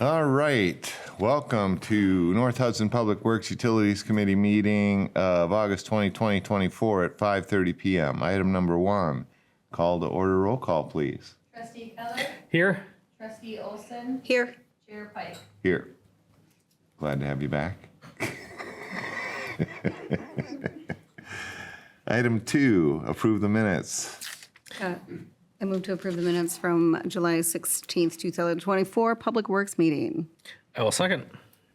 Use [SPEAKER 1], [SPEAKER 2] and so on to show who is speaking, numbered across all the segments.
[SPEAKER 1] All right, welcome to North Hudson Public Works Utilities Committee meeting of August 2024 at 5:30 p.m. Item number 1, call to order. Roll call, please.
[SPEAKER 2] Trustee Keller?
[SPEAKER 3] Here.
[SPEAKER 2] Trustee Olson?
[SPEAKER 4] Here.
[SPEAKER 2] Chair Pike?
[SPEAKER 1] Here. Glad to have you back. Item 2, approve the minutes.
[SPEAKER 4] I move to approve the minutes from July 16th, 2024, Public Works meeting.
[SPEAKER 3] I will second.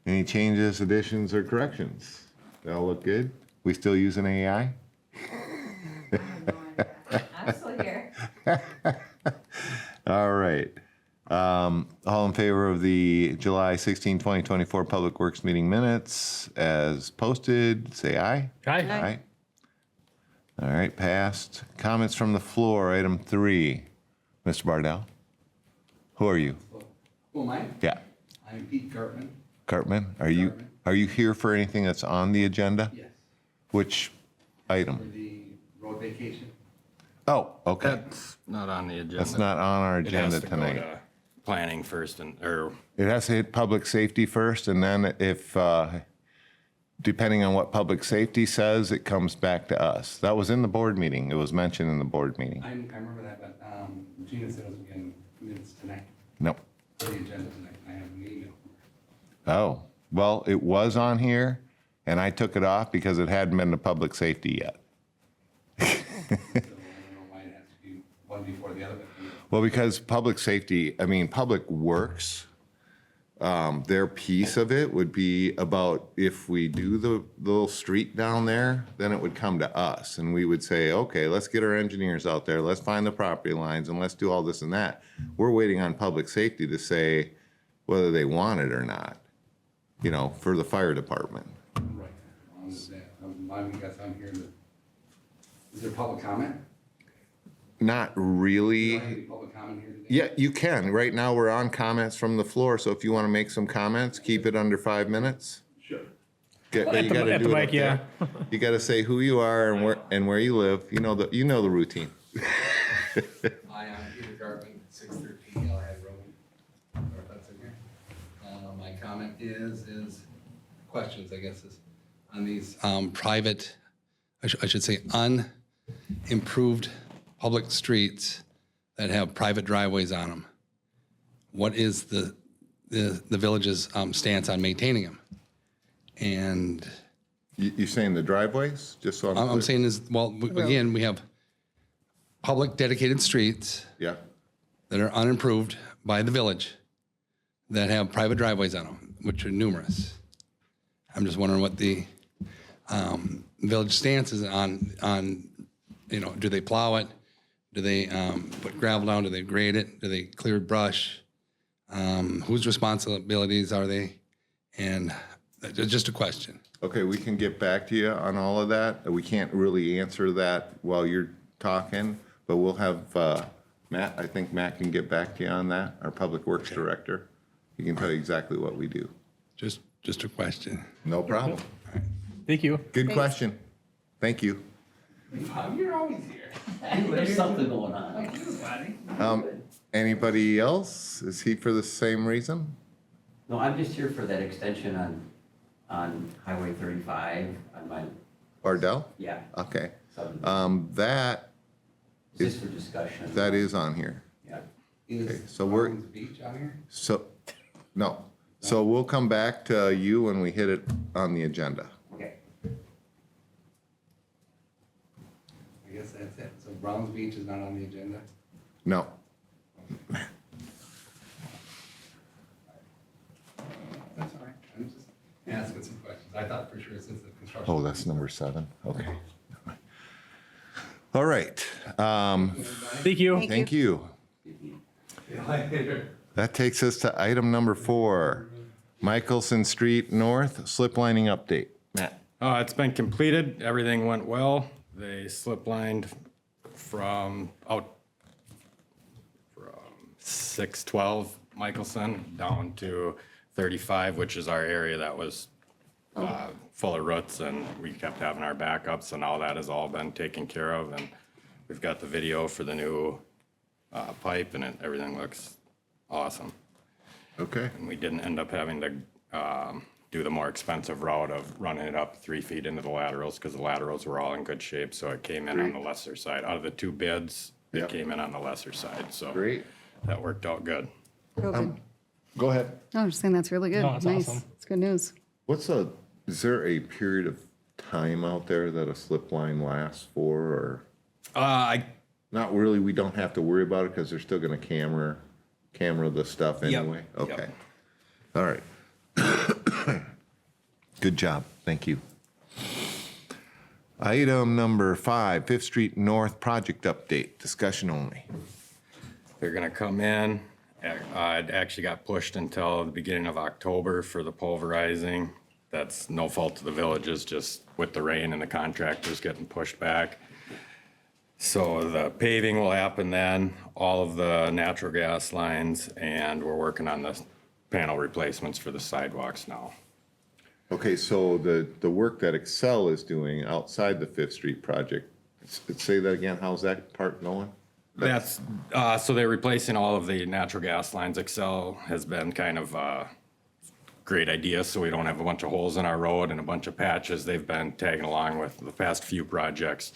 [SPEAKER 1] Any changes, additions, or corrections? They all look good? We still using AI?
[SPEAKER 2] I'm still here.
[SPEAKER 1] All right. All in favor of the July 16, 2024 Public Works meeting minutes as posted, say aye.
[SPEAKER 3] Aye.
[SPEAKER 1] Aye. All right, passed. Comments from the floor, item 3. Mr. Bardell, who are you?
[SPEAKER 5] Who am I?
[SPEAKER 1] Yeah,
[SPEAKER 5] I'm Pete Cartman.
[SPEAKER 1] Cartman. Are you here for anything that's on the agenda?
[SPEAKER 5] Yes.
[SPEAKER 1] Which
[SPEAKER 5] For
[SPEAKER 1] item?
[SPEAKER 5] the road vacation.
[SPEAKER 1] Oh, okay.
[SPEAKER 6] That's not on the agenda.
[SPEAKER 1] That's not on our
[SPEAKER 6] It has
[SPEAKER 1] agenda
[SPEAKER 6] to go
[SPEAKER 1] tonight.
[SPEAKER 6] to planning first or
[SPEAKER 1] It has to hit public safety first, and then if, depending on what public safety says, it comes back to us. That was in the board meeting. It was mentioned in the board meeting.
[SPEAKER 5] I remember that, but Gina said it was getting minutes tonight,
[SPEAKER 1] Nope.
[SPEAKER 5] for the agenda tonight. I have an email.
[SPEAKER 1] Oh, well, it was on here, and I took it off because it hadn't been to public safety yet.
[SPEAKER 5] So I don't know why it has to be one before the other. But
[SPEAKER 1] Well, because public safety, Public Works, their piece of it would be about if we do the little street down there, then it would come to us. And we would say, okay, let's get our engineers out there, let's find the property lines, and let's do all this and that. We're waiting on public safety to say whether they want it or not, for the fire department.
[SPEAKER 5] Right. As long as that, I guess I'm here to, is there public comment?
[SPEAKER 1] Not
[SPEAKER 5] Do
[SPEAKER 1] really.
[SPEAKER 5] I have any public comment here today?
[SPEAKER 1] Yeah, you can. Right now, we're on comments from the floor, so if you want to make some comments, keep it under 5 minutes.
[SPEAKER 5] Sure.
[SPEAKER 1] But
[SPEAKER 3] At
[SPEAKER 1] you
[SPEAKER 3] the-
[SPEAKER 1] gotta
[SPEAKER 3] at
[SPEAKER 1] do
[SPEAKER 3] the
[SPEAKER 1] it
[SPEAKER 3] mic,
[SPEAKER 1] up there. You gotta say who you are and where you live. You know the routine.
[SPEAKER 5] Hi, I'm Peter Cartman, 613 Yellowhead Road, North Hudson here. My comment is questions, I guess, is on these private, I should say unimproved public streets that have private driveways on them. What is the village's stance on maintaining them? And
[SPEAKER 1] You saying the driveways? Just so I'm
[SPEAKER 5] I'm
[SPEAKER 1] clear.
[SPEAKER 5] saying is, well, again, we have public dedicated streets
[SPEAKER 1] Yeah.
[SPEAKER 5] that are unimproved by the village that have private driveways on them, which are numerous. I'm just wondering what the village stance is on, do they plow it? Do they put gravel down? Do they grade it? Do they clear brush? Whose responsibilities are they? And just a question.
[SPEAKER 1] Okay, we can get back to you on all of that. We can't really answer that while you're talking, but we'll have Matt. I think Matt can get back to you on that, our Public Works Director. He can tell you exactly what we do.
[SPEAKER 5] Just a question.
[SPEAKER 1] No problem.
[SPEAKER 3] Thank you.
[SPEAKER 1] Good question. Thank you.
[SPEAKER 5] You're always here.
[SPEAKER 7] There's something going on.
[SPEAKER 1] Anybody else? Is he for the same reason?
[SPEAKER 7] No, I'm just here for that extension on Highway 35 on my,
[SPEAKER 1] Bardell?
[SPEAKER 7] yeah.
[SPEAKER 1] Okay.
[SPEAKER 7] Southern.
[SPEAKER 1] That
[SPEAKER 7] Is this for discussion?
[SPEAKER 1] that is on here.
[SPEAKER 7] Yeah.
[SPEAKER 5] Is
[SPEAKER 1] so we're-
[SPEAKER 5] Rollins Beach on here?
[SPEAKER 1] So, no. So we'll come back to you when we hit it on the agenda.
[SPEAKER 7] Okay.
[SPEAKER 5] I guess that's it. So Browns Beach is not on the agenda?
[SPEAKER 1] No.
[SPEAKER 5] That's all right. I'm just asking some questions. I thought for sure since the construction.
[SPEAKER 1] Oh, that's number 7. Okay. All right.
[SPEAKER 3] Thank you.
[SPEAKER 1] Thank you. That takes us to item number 4, Michelson Street North slip lining update. Matt.
[SPEAKER 6] it's been completed. Everything went well. They slip lined from 612 Michelson down to 35, which is our area that was full of roots, and we kept having our backups, and all that has all been taken care of. And we've got the video for the new pipe, and everything looks awesome.
[SPEAKER 1] Okay,
[SPEAKER 6] And we didn't end up having to do the more expensive route of running it up 3 feet into the laterals because the laterals were all in good shape. So it came in on the lesser side. Out of the 2 bids, it
[SPEAKER 1] Yep.
[SPEAKER 6] came in on the lesser side. So
[SPEAKER 1] great.
[SPEAKER 6] that worked out good.
[SPEAKER 4] Real good.
[SPEAKER 1] Go ahead.
[SPEAKER 4] No, I'm just saying that's really good.
[SPEAKER 3] No, it's
[SPEAKER 4] Nice.
[SPEAKER 3] awesome.
[SPEAKER 4] It's good news.
[SPEAKER 1] Is there a period of time out there that a slip line lasts for, or
[SPEAKER 6] I
[SPEAKER 1] not really? We don't have to worry about it because they're still gonna camera the stuff
[SPEAKER 6] Yep.
[SPEAKER 1] anyway?
[SPEAKER 6] Yep.
[SPEAKER 1] Okay. All right. Good job. Thank you. Item number 5, Fifth Street North project update, discussion only.
[SPEAKER 6] They're gonna come in. It actually got pushed until the beginning of October for the pulverizing. That's no fault of the villages, just with the rain and the contractors getting pushed back. So the paving will happen then, all of the natural gas lines, and we're working on the panel replacements for the sidewalks now.
[SPEAKER 1] Okay, so the work that Excel is doing outside the Fifth Street project, say that again, how's that part going?
[SPEAKER 6] That's, so they're replacing all of the natural gas lines. Excel has been kind of a great idea, so we don't have a bunch of holes in our road and a bunch of patches. They've been tagging along with the past few projects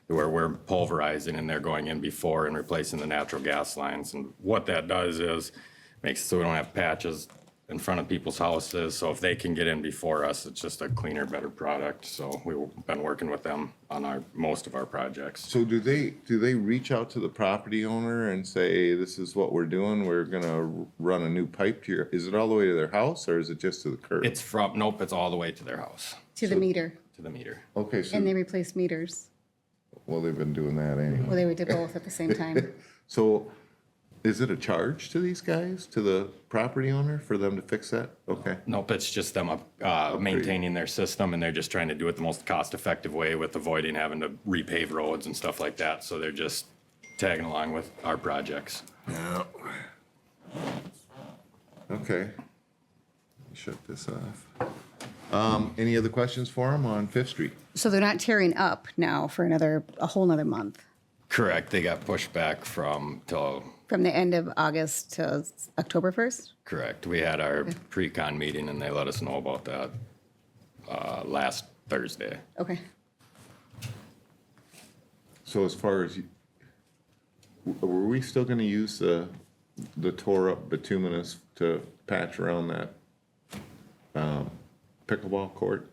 [SPEAKER 6] where we're pulverizing and they're going in before and replacing the natural gas lines. And what that does is makes it so we don't have patches in front of people's houses. So if they can get in before us, it's just a cleaner, better product. So we've been working with them on most of our projects.
[SPEAKER 1] So do they reach out to the property owner and say, this is what we're doing, we're gonna run a new pipe to your, is it all the way to their house or is it just to the curb?
[SPEAKER 6] Nope, it's all the way to their house,
[SPEAKER 4] To the meter.
[SPEAKER 6] to the meter.
[SPEAKER 1] Okay,
[SPEAKER 4] And they
[SPEAKER 1] so,
[SPEAKER 4] replaced meters.
[SPEAKER 1] well, they've been doing that anyway.
[SPEAKER 4] Well, they did both at the same time.
[SPEAKER 1] So is it a charge to these guys, to the property owner for them to fix that? Okay,
[SPEAKER 6] Nope, it's just them maintaining their system, and they're just trying to do it the most cost-effective way with avoiding having to repave roads and stuff like that. So they're just tagging along with our projects.
[SPEAKER 1] okay. Shut this off. Any other questions for them on Fifth Street?
[SPEAKER 4] So they're not tearing up now for a whole nother month,
[SPEAKER 6] Correct. They got pushed back till
[SPEAKER 4] from the end of August to October 1st?
[SPEAKER 6] correct. We had our pre-con meeting, and they let us know about that last Thursday.
[SPEAKER 4] Okay.
[SPEAKER 1] So as far as, were we still gonna use the tore up bituminous to patch around that pickleball court?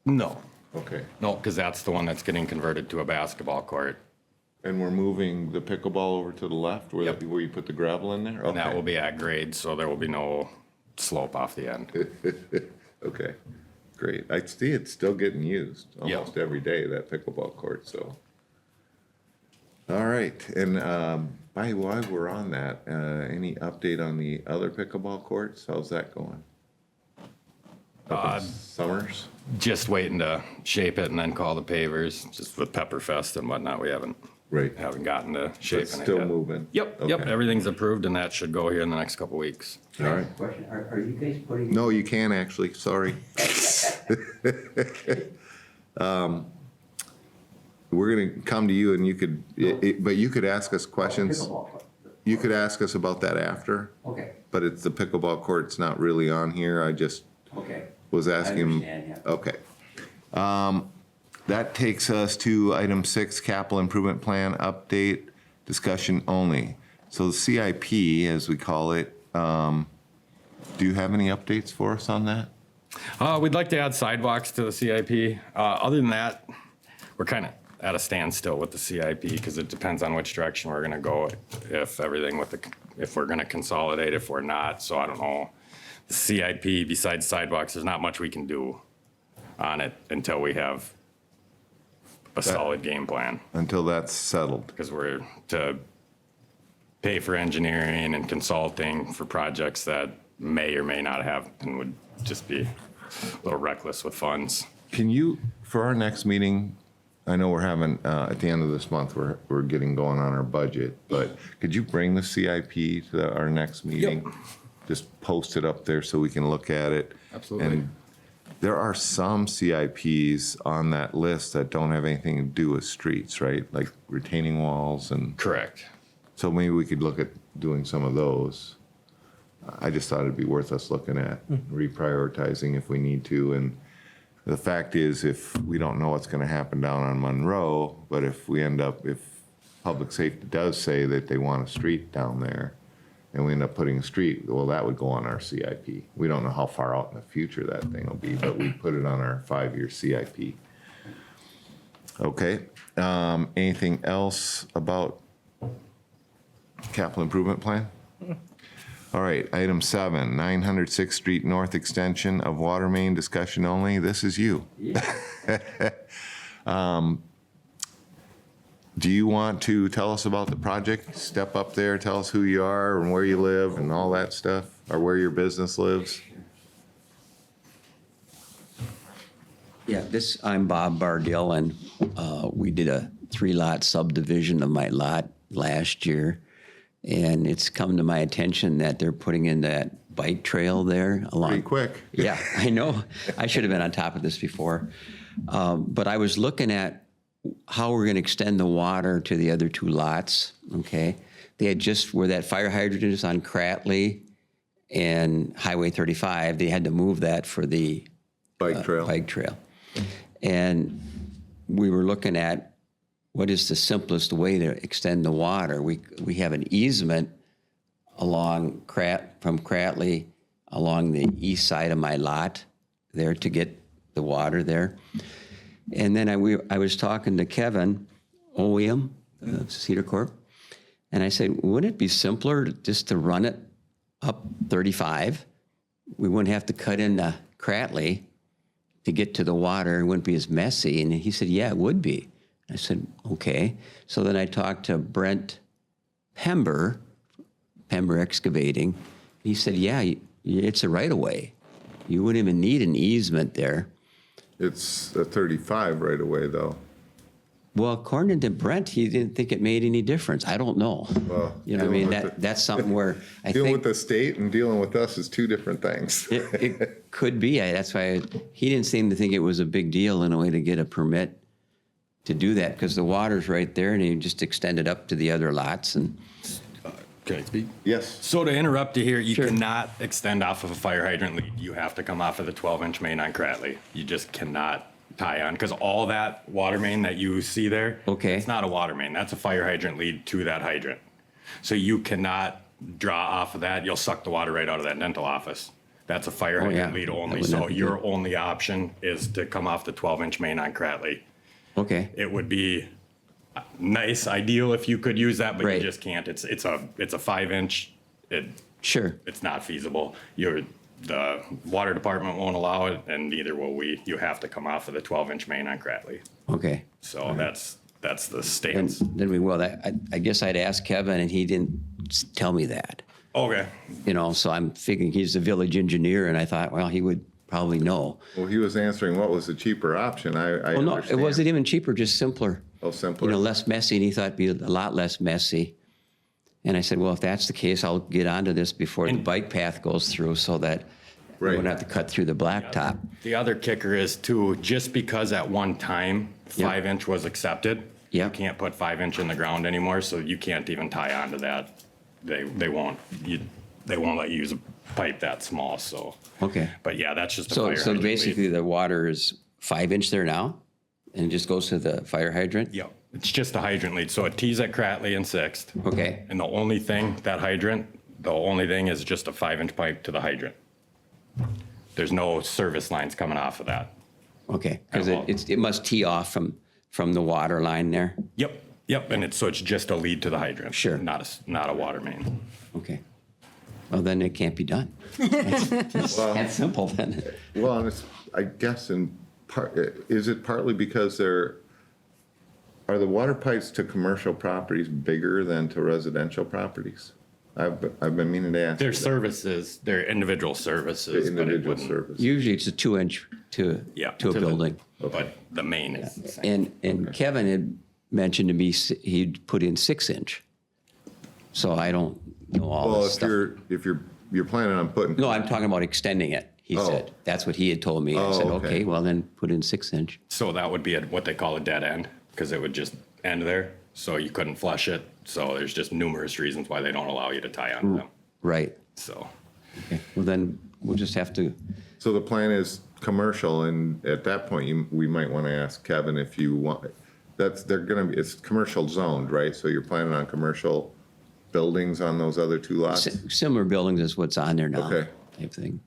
[SPEAKER 6] No,
[SPEAKER 1] Okay,
[SPEAKER 6] because that's the one that's getting converted to a basketball court.
[SPEAKER 1] and we're moving the pickleball over to the left where,
[SPEAKER 6] Yep.
[SPEAKER 1] where you put the gravel in there?
[SPEAKER 6] And that
[SPEAKER 1] Okay.
[SPEAKER 6] will be at grade, so there will be no slope off the end.
[SPEAKER 1] Okay, great. I see it's still getting used almost every day, that pickleball court, so. All right, and while we're on that, any update on the other pickleball courts? How's that going? Up in Summers?
[SPEAKER 6] Just waiting to shape it and then call the pavers, just with Pepperfest and whatnot. We haven't
[SPEAKER 1] Right.
[SPEAKER 6] gotten to
[SPEAKER 1] So
[SPEAKER 6] shaping
[SPEAKER 1] it's
[SPEAKER 6] it
[SPEAKER 1] still
[SPEAKER 6] yet.
[SPEAKER 1] moving?
[SPEAKER 6] Yep,
[SPEAKER 1] Okay.
[SPEAKER 6] everything's approved, and that should go here in the next couple weeks.
[SPEAKER 7] Can I
[SPEAKER 1] All
[SPEAKER 7] ask
[SPEAKER 1] right.
[SPEAKER 7] a question? Are you guys putting?
[SPEAKER 1] No, you can actually, sorry. We're gonna come to you and you could, but you could ask us questions.
[SPEAKER 7] Pickleball court.
[SPEAKER 1] You could ask us about that after,
[SPEAKER 7] Okay,
[SPEAKER 1] but it's the pickleball court's not really on here. I just
[SPEAKER 7] okay.
[SPEAKER 1] was
[SPEAKER 7] I
[SPEAKER 1] asking.
[SPEAKER 7] understand, yeah.
[SPEAKER 1] Okay. That takes us to item 6, capital improvement plan update, discussion only. So the CIP, as we call it, do you have any updates for us on that?
[SPEAKER 6] We'd like to add sidewalks to the CIP. Other than that, we're kind of at a standstill with the CIP because it depends on which direction we're gonna go. If we're gonna consolidate, if we're not, so I don't know. The CIP, besides sidewalks, there's not much we can do on it until we have a solid game plan.
[SPEAKER 1] Until that's settled.
[SPEAKER 6] Because we're to pay for engineering and consulting for projects that may or may not have and would just be a little reckless with funds.
[SPEAKER 1] Can you, for our next meeting, I know we're having, at the end of this month, we're getting going on our budget, but could you bring the CIP to our next meeting? Just post it up there so we can look at it.
[SPEAKER 6] Absolutely.
[SPEAKER 1] And there are some CIPs on that list that don't have anything to do with streets, right? Like retaining walls and,
[SPEAKER 6] Correct.
[SPEAKER 1] so maybe we could look at doing some of those. I just thought it'd be worth us looking at, reprioritizing if we need to. And the fact is, if we don't know what's gonna happen down on Monroe, but if public safety does say that they want a street down there, and we end up putting a street, well, that would go on our CIP. We don't know how far out in the future that thing will be, but we put it on our 5-year CIP. Okay, anything else about capital improvement plan? All right, item 7, 906th Street North Extension of Water Main, discussion only. This is you. Do you want to tell us about the project? Step up there, tell us who you are and where you live and all that stuff, or where your business lives.
[SPEAKER 8] Yeah, I'm Bob Bardill, and we did a 3-lot subdivision of my lot last year. And it's come to my attention that they're putting in that bike trail there along.
[SPEAKER 1] Pretty quick.
[SPEAKER 8] Yeah, I know. I should have been on top of this before. But I was looking at how we're going to extend the water to the other 2 lots, okay? They had just, where that fire hydrant is on Cratley and Highway 35, they had to move that for the
[SPEAKER 1] Bike trail.
[SPEAKER 8] bike trail. And we were looking at what is the simplest way to extend the water. We have an easement along from Cratley along the east side of my lot there to get the water there. And then I was talking to Kevin Owium, Cedar Corp, and I said, wouldn't it be simpler just to run it up 35? We wouldn't have to cut into Cratley to get to the water. It wouldn't be as messy. And he said, yeah, it would be. I said, okay. So then I talked to Brent Pember Excavating. He said, yeah, it's a right-of-way. You wouldn't even need an easement there.
[SPEAKER 1] It's a 35 right away, though.
[SPEAKER 8] Well, according to Brent, he didn't think it made any difference. I don't know.
[SPEAKER 1] Well,
[SPEAKER 8] You know what I mean?
[SPEAKER 1] dealing with
[SPEAKER 8] That's something where I
[SPEAKER 1] Dealing with
[SPEAKER 8] think
[SPEAKER 1] the state and dealing with us is 2 different things.
[SPEAKER 8] it could be. That's why he didn't seem to think it was a big deal in a way to get a permit to do that, because the water's right there and he just extended up to the other lots. And
[SPEAKER 6] Can I speak?
[SPEAKER 1] Yes.
[SPEAKER 6] So to interrupt you here, you
[SPEAKER 8] Sure.
[SPEAKER 6] cannot extend off of a fire hydrant lead. You have to come off of the 12-inch main on Cratley. You just cannot tie on, because all that water main that you see there,
[SPEAKER 8] Okay.
[SPEAKER 6] it's not a water main. That's a fire hydrant lead to that hydrant. So you cannot draw off of that. You'll suck the water right out of that dental office. That's a fire
[SPEAKER 8] Oh,
[SPEAKER 6] hydrant
[SPEAKER 8] yeah.
[SPEAKER 6] lead
[SPEAKER 8] That
[SPEAKER 6] only.
[SPEAKER 8] would not
[SPEAKER 6] So
[SPEAKER 8] be
[SPEAKER 6] your
[SPEAKER 8] good.
[SPEAKER 6] only option is to come off the 12-inch main on Cratley.
[SPEAKER 8] okay,
[SPEAKER 6] It would be nice, ideal if you could use that, but
[SPEAKER 8] Right.
[SPEAKER 6] you just can't. It's a 5-inch.
[SPEAKER 8] sure.
[SPEAKER 6] It's not feasible. The water department won't allow it, and neither will we. You have to come off of the 12-inch main on Cratley.
[SPEAKER 8] Okay.
[SPEAKER 6] So that's the
[SPEAKER 8] And
[SPEAKER 6] stance.
[SPEAKER 8] then we will. I guess I'd ask Kevin, and he didn't tell me that.
[SPEAKER 6] Okay.
[SPEAKER 8] You know, so I'm figuring he's the village engineer, and I thought, well, he would probably know.
[SPEAKER 1] Well, he was answering what was the cheaper option. I
[SPEAKER 8] Well, no, it
[SPEAKER 1] understand.
[SPEAKER 8] wasn't even cheaper, just simpler.
[SPEAKER 1] Oh, simpler.
[SPEAKER 8] You know, less messy, and he thought it'd be a lot less messy. And I said, well, if that's the case, I'll get onto this before the bike path goes through so that we
[SPEAKER 1] Right.
[SPEAKER 8] won't have to cut through the blacktop.
[SPEAKER 6] The other kicker is too, just because at one time
[SPEAKER 8] Yeah.
[SPEAKER 6] 5-inch was accepted,
[SPEAKER 8] Yeah.
[SPEAKER 6] you can't put 5-inch in the ground anymore, so you can't even tie onto that. They won't let you use a pipe that small. So,
[SPEAKER 8] Okay.
[SPEAKER 6] but yeah, that's just a
[SPEAKER 8] So,
[SPEAKER 6] fire
[SPEAKER 8] so
[SPEAKER 6] hydrant lead.
[SPEAKER 8] basically the water is 5-inch there now and it just goes to the fire hydrant?
[SPEAKER 6] Yep, it's just a hydrant lead. So it tees at Cratley and 6th.
[SPEAKER 8] Okay,
[SPEAKER 6] And the only thing is just a 5-inch pipe to the hydrant. There's no service lines coming off of that.
[SPEAKER 8] okay. Because
[SPEAKER 6] Well-
[SPEAKER 8] it must tee off from the water line there?
[SPEAKER 6] Yep, and it's just a lead to the hydrant.
[SPEAKER 8] Sure.
[SPEAKER 6] Not a water main.
[SPEAKER 8] Okay. Well, then it can't be done. That's simple then.
[SPEAKER 1] Well, and it's, I guess in part, is it partly because are the water pipes to commercial properties bigger than to residential properties? I've been meaning to ask.
[SPEAKER 6] Their
[SPEAKER 1] you that.
[SPEAKER 6] services, their individual services.
[SPEAKER 1] The
[SPEAKER 6] but it
[SPEAKER 1] individual
[SPEAKER 6] wouldn't-
[SPEAKER 1] service.
[SPEAKER 8] Usually it's a 2-inch to a
[SPEAKER 6] the-
[SPEAKER 8] building.
[SPEAKER 6] But the main is the same.
[SPEAKER 8] And Kevin had mentioned to me he'd put in 6-inch. So I don't know all
[SPEAKER 1] Well,
[SPEAKER 8] this stuff.
[SPEAKER 1] if you're planning on putting.
[SPEAKER 8] No, I'm talking about extending it, he
[SPEAKER 1] Oh.
[SPEAKER 8] said. That's what he had told me. I
[SPEAKER 1] Oh,
[SPEAKER 8] said,
[SPEAKER 1] okay.
[SPEAKER 8] okay, well then put in 6-inch.
[SPEAKER 6] So that would be what they call a dead end, because it would just end there. So you couldn't flush it. So there's just numerous reasons why they don't allow you to tie onto them.
[SPEAKER 8] Right.
[SPEAKER 6] So,
[SPEAKER 8] Okay. Well, then we'll just have to,
[SPEAKER 1] So the plan is commercial, and at that point, we might want to ask Kevin if you want, it's commercial zoned, right? So you're planning on commercial buildings on those other two lots?
[SPEAKER 8] similar buildings as what's on there now.
[SPEAKER 1] Okay.
[SPEAKER 8] Type thing.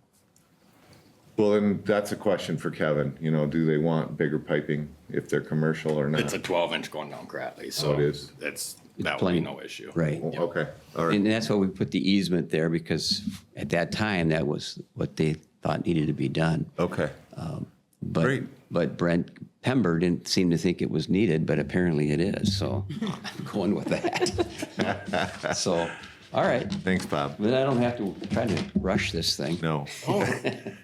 [SPEAKER 1] Well, then that's a question for Kevin, do they want bigger piping if they're commercial or not?
[SPEAKER 6] It's a 12-inch going down Cratley, so
[SPEAKER 1] it is?
[SPEAKER 6] that would
[SPEAKER 8] plenty.
[SPEAKER 6] be no issue.
[SPEAKER 8] Right.
[SPEAKER 1] Oh, okay, all right.
[SPEAKER 8] And that's why we put the easement there, because at that time, that was what they thought needed to be done.
[SPEAKER 1] Okay,
[SPEAKER 8] But,
[SPEAKER 1] Great.
[SPEAKER 8] but Brent Pember didn't seem to think it was needed, but apparently it is, so I'm going with that. So, all right.
[SPEAKER 1] thanks, Bob.
[SPEAKER 8] Then I don't have to try to rush this thing.
[SPEAKER 1] No.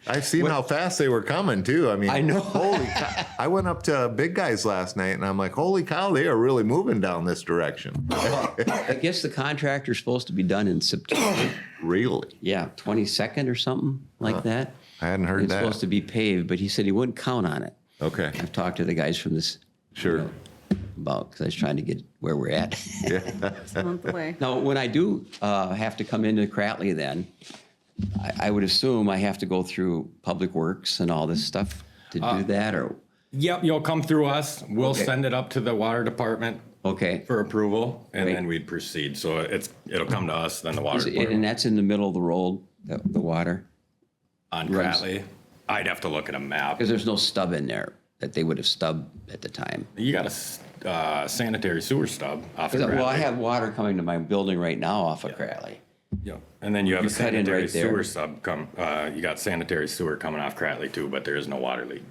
[SPEAKER 1] I've seen how fast they were coming too. I mean,
[SPEAKER 8] I know.
[SPEAKER 1] Holy cow. I went up to Big Guys last night and I'm like, holy cow, they are really moving down this direction.
[SPEAKER 8] I guess the contractor's supposed to be done in September.
[SPEAKER 1] Really?
[SPEAKER 8] Yeah, 22nd or something like that.
[SPEAKER 1] I hadn't heard
[SPEAKER 8] It's
[SPEAKER 1] that.
[SPEAKER 8] supposed to be paved, but he said he wouldn't count on it.
[SPEAKER 1] Okay,
[SPEAKER 8] I've talked to the guys from this.
[SPEAKER 1] sure.
[SPEAKER 8] About, because I was trying to get where we're at.
[SPEAKER 4] It's a month away.
[SPEAKER 8] Now, when I do have to come into Cratley then, I would assume I have to go through Public Works and all this stuff to do that, or,
[SPEAKER 6] Yep, you'll come through us. We'll
[SPEAKER 8] Okay.
[SPEAKER 6] send it up to the water department
[SPEAKER 8] okay.
[SPEAKER 6] for approval, and
[SPEAKER 8] Right.
[SPEAKER 6] then we'd proceed. So it'll come to us, then the water
[SPEAKER 8] And
[SPEAKER 6] department
[SPEAKER 8] that's in the middle of the road, the water?
[SPEAKER 6] on
[SPEAKER 8] runs-
[SPEAKER 6] Cratley. I'd have to look at a map.
[SPEAKER 8] Because there's no stub in there that they would have stubbed at the time.
[SPEAKER 6] You got a sanitary sewer stub off of
[SPEAKER 8] 'Cause,
[SPEAKER 6] Cratley.
[SPEAKER 8] well, I have water coming to my building right now off of Cratley.
[SPEAKER 6] Yeah, and then you have
[SPEAKER 8] You
[SPEAKER 6] a
[SPEAKER 8] cut in
[SPEAKER 6] sanitary
[SPEAKER 8] right there.
[SPEAKER 6] sewer sub you got sanitary sewer coming off Cratley too, but there is no water leak.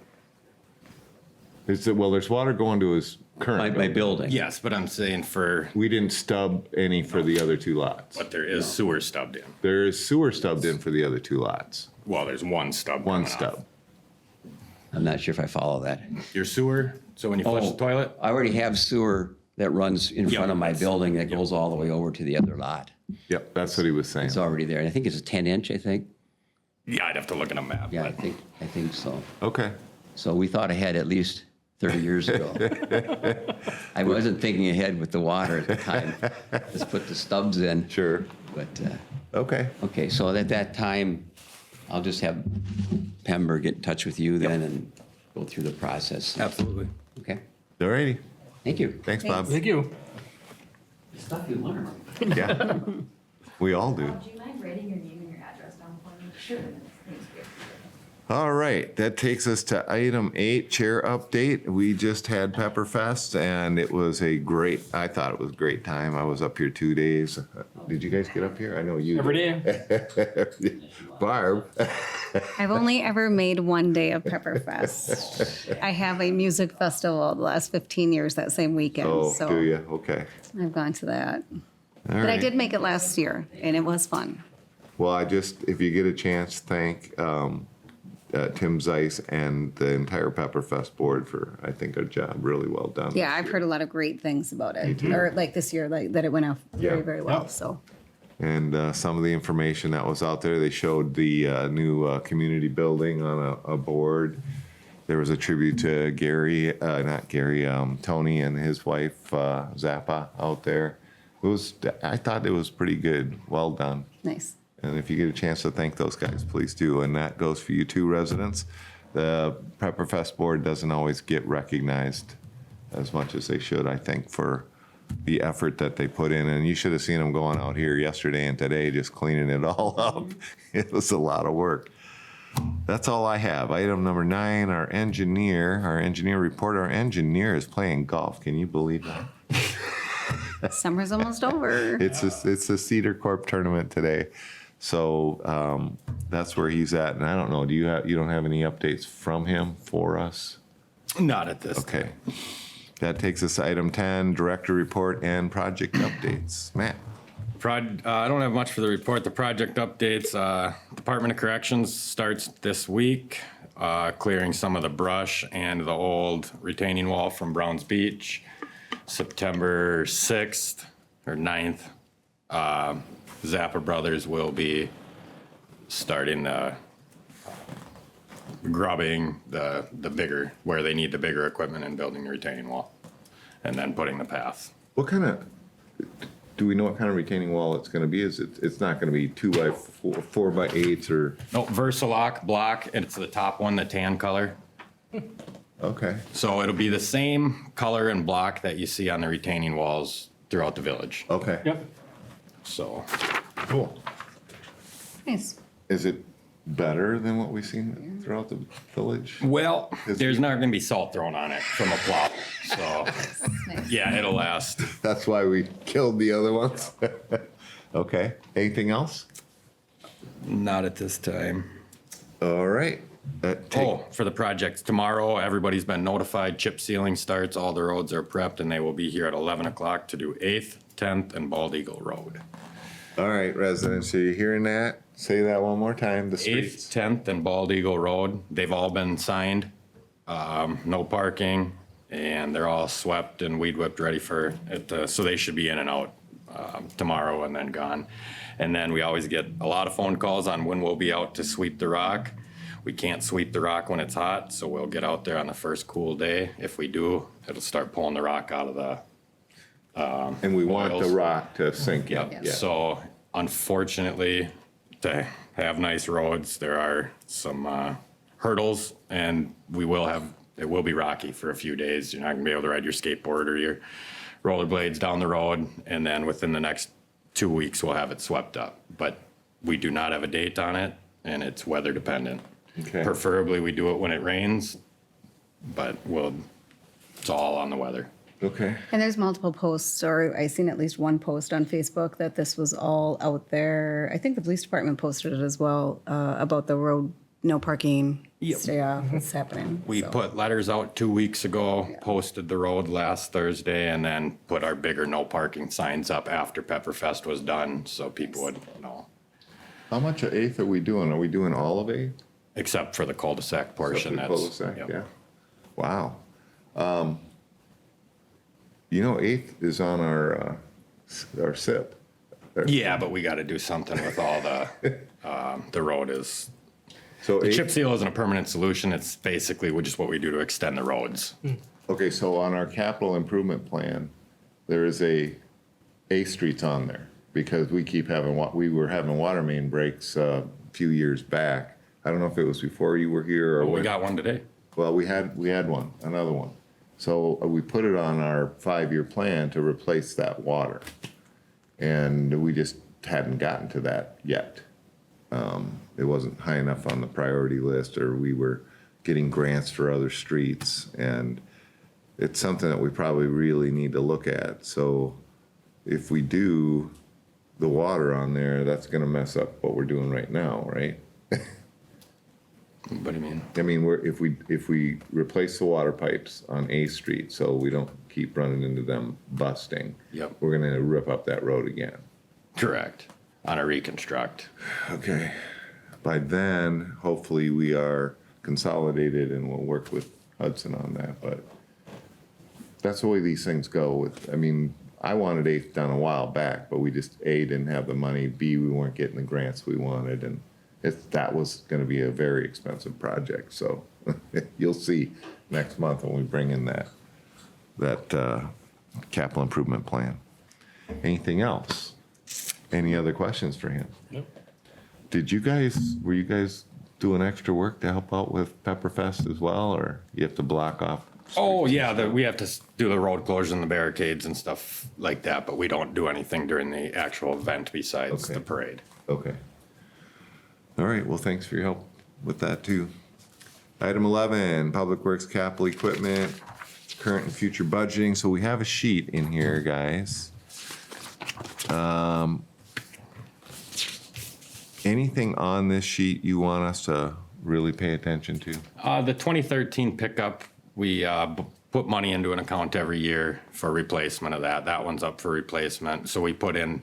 [SPEAKER 1] Well, there's water going to his current
[SPEAKER 8] My
[SPEAKER 1] building.
[SPEAKER 8] building.
[SPEAKER 6] Yes, but I'm saying
[SPEAKER 1] We didn't stub any for the other two lots.
[SPEAKER 6] but there is sewer stubbed in.
[SPEAKER 1] There is sewer stubbed in for the other two lots.
[SPEAKER 6] Well, there's one stub.
[SPEAKER 1] One
[SPEAKER 6] coming off.
[SPEAKER 1] stub.
[SPEAKER 8] I'm not sure if I follow that.
[SPEAKER 6] Your sewer, so when you flush the toilet,
[SPEAKER 8] I already have sewer that runs in
[SPEAKER 6] Yeah,
[SPEAKER 8] front of my
[SPEAKER 6] that's-
[SPEAKER 8] building that goes all the way over to the other lot.
[SPEAKER 1] Yep, that's what he was saying.
[SPEAKER 8] It's already there. And I think it's a 10-inch, I think.
[SPEAKER 6] yeah, I'd have to look at a map.
[SPEAKER 8] Yeah,
[SPEAKER 6] but
[SPEAKER 8] I think so.
[SPEAKER 1] Okay.
[SPEAKER 8] So we thought ahead at least 30 years ago. I wasn't thinking ahead with the water at the time. Just put the stubs in.
[SPEAKER 1] Sure.
[SPEAKER 8] But,
[SPEAKER 1] Okay.
[SPEAKER 8] okay, so at that time, I'll just have Pember get in touch with you then and go through the process.
[SPEAKER 6] Absolutely.
[SPEAKER 8] Okay,
[SPEAKER 1] All righty.
[SPEAKER 8] thank you.
[SPEAKER 1] Thanks, Bob.
[SPEAKER 3] Thank you.
[SPEAKER 8] Stuff you learn.
[SPEAKER 1] Yeah. We all do.
[SPEAKER 2] Do you mind writing your name and your address down for me? Sure. Thank you.
[SPEAKER 1] All right, that takes us to item 8, chair update. We just had Pepperfest and it was I thought it was a great time. I was up here 2 days. Did you guys get up here? I know you.
[SPEAKER 3] Every
[SPEAKER 1] did.
[SPEAKER 3] day.
[SPEAKER 1] Barb.
[SPEAKER 4] I've only ever made one day of Pepperfest. I have a music festival the last 15 years that same weekend.
[SPEAKER 1] Oh,
[SPEAKER 4] so
[SPEAKER 1] do you? Okay.
[SPEAKER 4] I've gone to that.
[SPEAKER 1] All
[SPEAKER 4] But I
[SPEAKER 1] right.
[SPEAKER 4] did make it last year, and it was fun.
[SPEAKER 1] Well, if you get a chance, thank Tim Zeiss and the entire Pepperfest board for, I think, a job really well done.
[SPEAKER 4] Yeah,
[SPEAKER 1] this
[SPEAKER 4] I've
[SPEAKER 1] year.
[SPEAKER 4] heard a lot of great things about it.
[SPEAKER 1] Me too.
[SPEAKER 4] Or like this year, like that it went off very,
[SPEAKER 1] Yeah.
[SPEAKER 4] very well.
[SPEAKER 3] Yep.
[SPEAKER 4] So
[SPEAKER 1] And some of the information that was out there, they showed the new community building on a board. There was a tribute to Tony and his wife, Zappa, out there. I thought it was pretty good, well done.
[SPEAKER 4] nice.
[SPEAKER 1] And if you get a chance to thank those guys, please do. And that goes for you too, residents. The Pepperfest board doesn't always get recognized as much as they should, I think, for the effort that they put in. And you should have seen them going out here yesterday and today, just cleaning it all up. It was a lot of work. That's all I have. Item number 9, our engineer report. Our engineer is playing golf. Can you believe that?
[SPEAKER 4] Summer's almost over.
[SPEAKER 1] It's a Cedar Corp tournament today. So that's where he's at. And I don't know, you don't have any updates from him for us?
[SPEAKER 6] Not at this.
[SPEAKER 1] Okay. That takes us to item 10, director report and project updates. Matt?
[SPEAKER 6] I don't have much for the report. The project updates, Department of Corrections starts this week, clearing some of the brush and the old retaining wall from Browns Beach. September 6th or 9th, Zappa Brothers will be starting grubbing the bigger, where they need the bigger equipment and building the retaining wall, and then putting the path.
[SPEAKER 1] What kind of, do we know what kind of retaining wall it's gonna be? It's not gonna be 2x4, 4x8s or,
[SPEAKER 6] No, Versalock block, and it's the top one, the tan color.
[SPEAKER 1] okay,
[SPEAKER 6] So it'll be the same color and block that you see on the retaining walls throughout the village.
[SPEAKER 1] okay.
[SPEAKER 3] Yep.
[SPEAKER 6] So,
[SPEAKER 1] Cool.
[SPEAKER 4] Nice.
[SPEAKER 1] Is it better than what we've seen throughout the village?
[SPEAKER 6] well, there's not gonna be salt thrown on it from a plow, so, yeah, it'll last.
[SPEAKER 1] That's why we killed the other ones? Okay, anything else?
[SPEAKER 6] Not at this time.
[SPEAKER 1] All right.
[SPEAKER 6] Oh, for the projects, tomorrow, everybody's been notified, chip sealing starts, all the roads are prepped, and they will be here at 11 o'clock to do 8th, 10th, and Bald Eagle Road.
[SPEAKER 1] All right, residents, are you hearing that? Say that one more time, the
[SPEAKER 6] 8th,
[SPEAKER 1] streets.
[SPEAKER 6] 10th, and Bald Eagle Road, they've all been signed, no parking, and they're all swept and weed whipped ready for it, so they should be in and out tomorrow and then gone. And then we always get a lot of phone calls on when we'll be out to sweep the rock. We can't sweep the rock when it's hot, so we'll get out there on the first cool day. If we do, it'll start pulling the rock out of the,
[SPEAKER 1] And we want the
[SPEAKER 6] Oils.
[SPEAKER 1] rock to sink in.
[SPEAKER 6] yep.
[SPEAKER 1] Yeah.
[SPEAKER 6] So unfortunately, to have nice roads, there are some hurdles, and it will be rocky for a few days. You're not gonna be able to ride your skateboard or your rollerblades down the road, and then within the next 2 weeks, we'll have it swept up. But we do not have a date on it, and it's weather dependent.
[SPEAKER 1] Okay.
[SPEAKER 6] Preferably, we do it when it rains, but it's all on the weather.
[SPEAKER 1] Okay,
[SPEAKER 4] And there's multiple posts, or I seen at least one post on Facebook that this was all out there. I think the police department posted it as well, about the road, no parking, stay off, it's happening.
[SPEAKER 6] We
[SPEAKER 4] so.
[SPEAKER 6] put letters out 2 weeks ago, posted the road last Thursday, and then put our bigger no parking signs up after Pepperfest was done, so people would know,
[SPEAKER 1] how much of 8th are we doing? Are we doing all of 8th?
[SPEAKER 6] except for the cul-de-sac portion.
[SPEAKER 1] Except for
[SPEAKER 6] That's
[SPEAKER 1] cul-de-sac,
[SPEAKER 6] yep.
[SPEAKER 1] yeah. Wow. You know, 8th is on our SIP.
[SPEAKER 6] Yeah, but we got to do something with all the road is.
[SPEAKER 1] So
[SPEAKER 6] The
[SPEAKER 1] 8th
[SPEAKER 6] chip seal isn't a permanent solution. It's basically just what we do to extend the roads.
[SPEAKER 1] Okay, so on our capital improvement plan, there is a streets on there because we keep having, we were having water main breaks a few years back. I don't know if it was before you were here or
[SPEAKER 6] We
[SPEAKER 1] when.
[SPEAKER 6] got one today.
[SPEAKER 1] Well, we had one, another one. So we put it on our 5-year plan to replace that water. And we just hadn't gotten to that yet. It wasn't high enough on the priority list, or we were getting grants for other streets. And it's something that we probably really need to look at. So if we do the water on there, that's gonna mess up what we're doing right now, right?
[SPEAKER 6] What do you mean?
[SPEAKER 1] I mean, if we replace the water pipes on A Street, so we don't keep running into them busting.
[SPEAKER 6] Yep.
[SPEAKER 1] We're gonna rip up that road again.
[SPEAKER 6] Correct. On a reconstruct.
[SPEAKER 1] Okay. By then, hopefully we are consolidated and we'll work with Hudson on that, but that's the way these things go with, I mean, I wanted 8th done a while back, but we just, A, didn't have the money, B, we weren't getting the grants we wanted, and that was gonna be a very expensive project, so you'll see next month when we bring in that capital improvement plan. Anything else? Any other questions for him?
[SPEAKER 3] Nope.
[SPEAKER 1] Were you guys doing extra work to help out with Pepperfest as well, or you have to block off?
[SPEAKER 6] Oh, yeah, we have to do the road closures and the barricades and stuff like that, but we don't do anything during the actual event besides
[SPEAKER 1] Okay.
[SPEAKER 6] the parade.
[SPEAKER 1] Okay. All right, well, thanks for your help with that too. Item 11, Public Works capital equipment, current and future budgeting. So we have a sheet in here, guys. Anything on this sheet you want us to really pay attention to?
[SPEAKER 6] The 2013 pickup, we put money into an account every year for replacement of that. That one's up for replacement. So we put in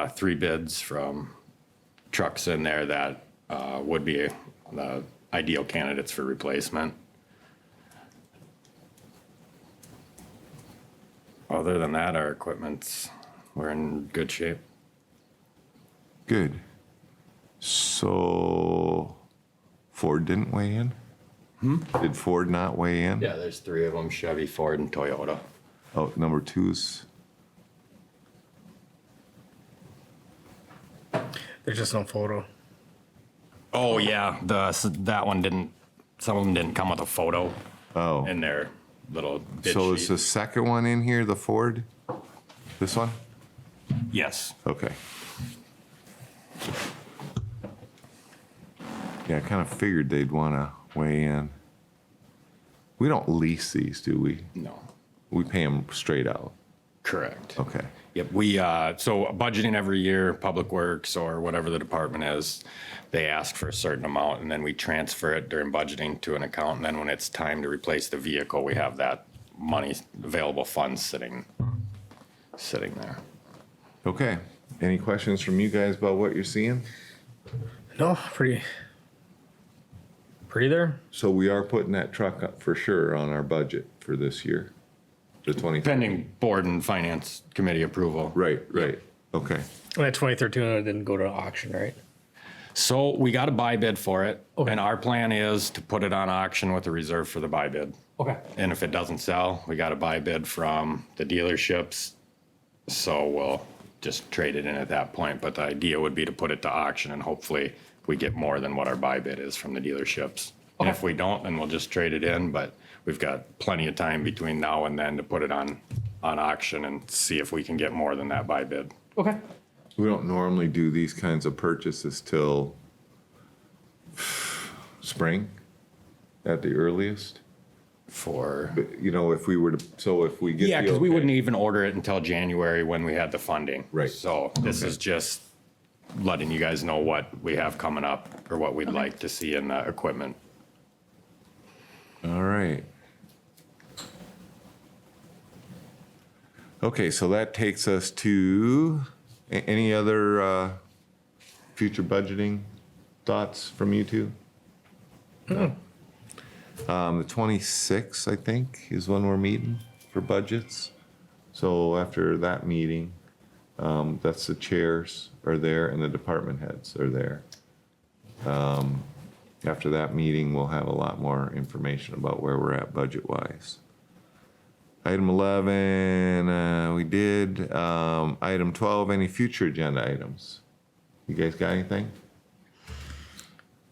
[SPEAKER 6] 3 bids from trucks in there that would be the ideal candidates for replacement. Other than that, our we're in good shape.
[SPEAKER 1] Good. So Ford didn't weigh in? Did Ford not weigh in?
[SPEAKER 6] Yeah, there's 3 of them, Chevy, Ford, and Toyota.
[SPEAKER 1] Oh, number 2's
[SPEAKER 3] There's just no photo.
[SPEAKER 6] Oh, yeah, that one didn't, some of them didn't come with a photo
[SPEAKER 1] Oh,
[SPEAKER 6] in their little bid
[SPEAKER 1] so is
[SPEAKER 6] sheet.
[SPEAKER 1] the second one in here, the Ford? This one?
[SPEAKER 6] Yes,
[SPEAKER 1] Okay. Yeah, I kind of figured they'd want to weigh in. We don't lease these, do we?
[SPEAKER 6] no,
[SPEAKER 1] We pay them straight out.
[SPEAKER 6] correct.
[SPEAKER 1] Okay.
[SPEAKER 6] Yep, so budgeting every year, Public Works or whatever the department is, they ask for a certain amount and then we transfer it during budgeting to an account. And then when it's time to replace the vehicle, we have that money, available funds sitting there.
[SPEAKER 1] Okay. Any questions from you guys about what you're seeing?
[SPEAKER 3] No, pretty there.
[SPEAKER 1] So we are putting that truck up for sure on our budget for this year, the 20.
[SPEAKER 6] Pending board and finance committee approval.
[SPEAKER 1] Right, right. Okay.
[SPEAKER 3] And that 2013 didn't go to auction, right?
[SPEAKER 6] So we got a buy bid for it.
[SPEAKER 3] Okay.
[SPEAKER 6] And our plan is to put it on auction with a reserve for the buy bid.
[SPEAKER 3] Okay.
[SPEAKER 6] And if it doesn't sell, we got a buy bid from the dealerships. So we'll just trade it in at that point. But the idea would be to put it to auction and hopefully we get more than what our buy bid is from the dealerships. And if we don't, then we'll just trade it in. But we've got plenty of time between now and then to put it on auction and see if we can get more than that buy bid.
[SPEAKER 3] Okay.
[SPEAKER 1] We don't normally do these kinds of purchases till spring at the earliest.
[SPEAKER 6] For,
[SPEAKER 1] But, you know, if we were to, so if we get.
[SPEAKER 6] yeah,
[SPEAKER 1] the
[SPEAKER 6] because we
[SPEAKER 1] okay-
[SPEAKER 6] wouldn't even order it until January when we had the funding.
[SPEAKER 1] Right.
[SPEAKER 6] So this is just letting you guys know what we have coming up or what we'd like to see in the equipment.
[SPEAKER 1] All right. Okay, so that takes us to, any other future budgeting thoughts from you two? The 26th, I think, is when we're meeting for budgets. So after that meeting, that's the chairs are there and the department heads are there. After that meeting, we'll have a lot more information about where we're at budget-wise. Item 11, we did. Item 12, any future agenda items? You guys got anything?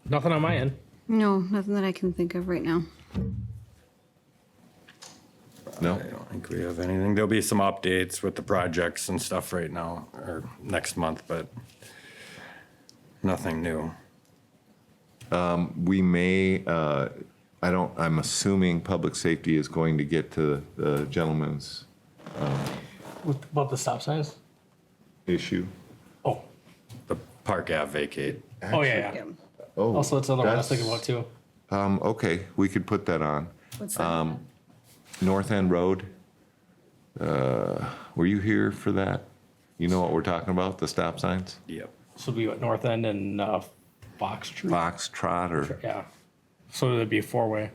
[SPEAKER 3] Nothing on my end.
[SPEAKER 4] No, nothing that I can think of right now.
[SPEAKER 1] No?
[SPEAKER 6] I don't think we have anything. There'll be some updates with the projects and stuff right now or next month, but nothing new.
[SPEAKER 1] We may, I'm assuming public safety is going to get to the gentleman's
[SPEAKER 3] About the stop signs?
[SPEAKER 1] issue.
[SPEAKER 3] Oh.
[SPEAKER 6] The Park Ave vacate.
[SPEAKER 3] Oh, yeah.
[SPEAKER 4] Yeah.
[SPEAKER 1] Oh,
[SPEAKER 3] Also, that's another one I was thinking about too.
[SPEAKER 1] Okay, we could put that on.
[SPEAKER 4] What's that?
[SPEAKER 1] North End Road. Were you here for that? You know what we're talking about, the stop signs?
[SPEAKER 6] Yep.
[SPEAKER 3] This will be what, North End and Fox Street?
[SPEAKER 1] Foxtrot or,
[SPEAKER 3] Yeah. So it'd be a four-way.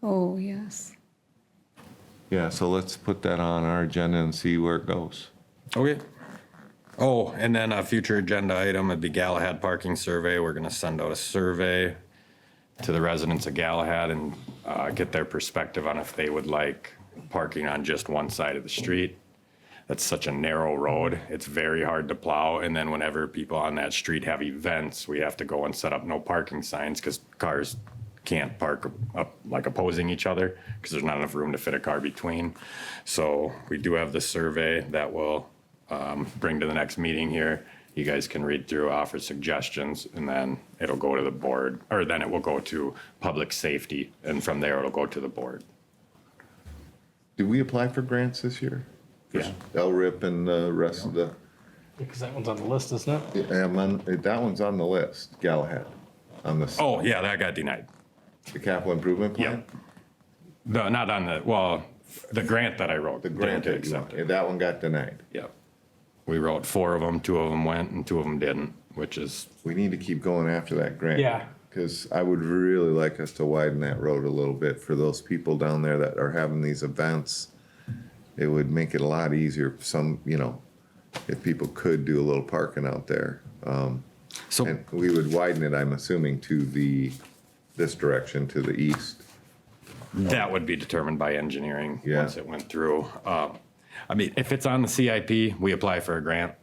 [SPEAKER 4] Oh, yes.
[SPEAKER 1] yeah, so let's put that on our agenda and see where it goes.
[SPEAKER 6] Okay. Oh, and then a future agenda item would be Galahad parking survey. We're gonna send out a survey to the residents of Galahad and get their perspective on if they would like parking on just one side of the street. That's such a narrow road. It's very hard to plow. And then whenever people on that street have events, we have to go and set up no parking signs because cars can't park up like opposing each other because there's not enough room to fit a car between. So we do have the survey that we'll bring to the next meeting here. You guys can read through, offer suggestions, and then it'll go to the board, or then it will go to public safety, and from there it'll go to the board.
[SPEAKER 1] Did we apply for grants this year?
[SPEAKER 6] Yeah.
[SPEAKER 1] LRIP and the rest of the,
[SPEAKER 3] Because that one's on the list, isn't it?
[SPEAKER 1] yeah, that one's on the list, Galahad, on the,
[SPEAKER 6] Oh, yeah, that got denied.
[SPEAKER 1] the capital improvement plan?
[SPEAKER 6] Yep. Not on the, well, the grant that I wrote.
[SPEAKER 1] The grant
[SPEAKER 6] didn't
[SPEAKER 1] that you
[SPEAKER 6] accept
[SPEAKER 1] want,
[SPEAKER 6] it.
[SPEAKER 1] that one got denied.
[SPEAKER 6] Yep. We wrote 4 of them, 2 of them went, and 2 of them didn't, which is,
[SPEAKER 1] We need to keep going after that grant.
[SPEAKER 3] Yeah.
[SPEAKER 1] Because I would really like us to widen that road a little bit for those people down there that are having these events. It would make it a lot easier, if people could do a little parking out there.
[SPEAKER 6] so,
[SPEAKER 1] And we would widen it, I'm assuming, to this direction, to the east.
[SPEAKER 6] that would be determined by engineering
[SPEAKER 1] Yeah.
[SPEAKER 6] once it went through. I mean, if it's on the CIP, we apply for a grant,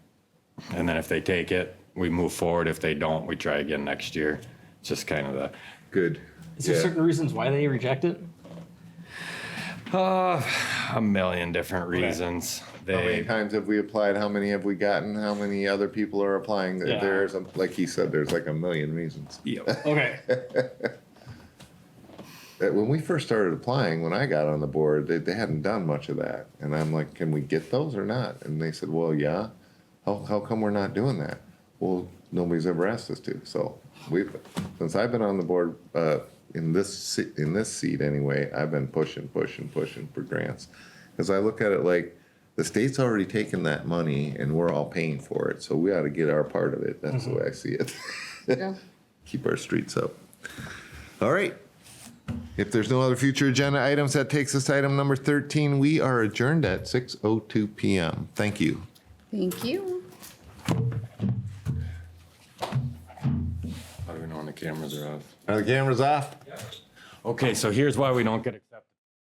[SPEAKER 6] and then if they take it, we move forward. If they don't, we try again next year. It's just kind of the,
[SPEAKER 1] Good.
[SPEAKER 3] Is there
[SPEAKER 1] Yeah.
[SPEAKER 3] certain reasons why they reject it?
[SPEAKER 6] a million different reasons.
[SPEAKER 1] How many
[SPEAKER 6] They,
[SPEAKER 1] times have we applied? How many have we gotten? How many other people are applying?
[SPEAKER 3] Yeah.
[SPEAKER 1] There's, like he said, there's like a million reasons.
[SPEAKER 6] yeah.
[SPEAKER 3] Okay.
[SPEAKER 1] When we first started applying, when I got on the board, they hadn't done much of that. And I'm like, can we get those or not? And they said, well, yeah. How come we're not doing that? Well, nobody's ever asked us to. So since I've been on the board, in this seat anyway, I've been pushing for grants. Because I look at it like, the state's already taken that money and we're all paying for it. So we ought to get our part of it. That's the way I see it.
[SPEAKER 4] Yeah.
[SPEAKER 1] Keep our streets up. All right. If there's no other future agenda items, that takes us to item number 13. We are adjourned at 6:02 PM. Thank you.
[SPEAKER 4] Thank you.
[SPEAKER 6] How do we know when the cameras are off?
[SPEAKER 1] Are the cameras off?
[SPEAKER 6] Okay, so here's why we don't get accepted.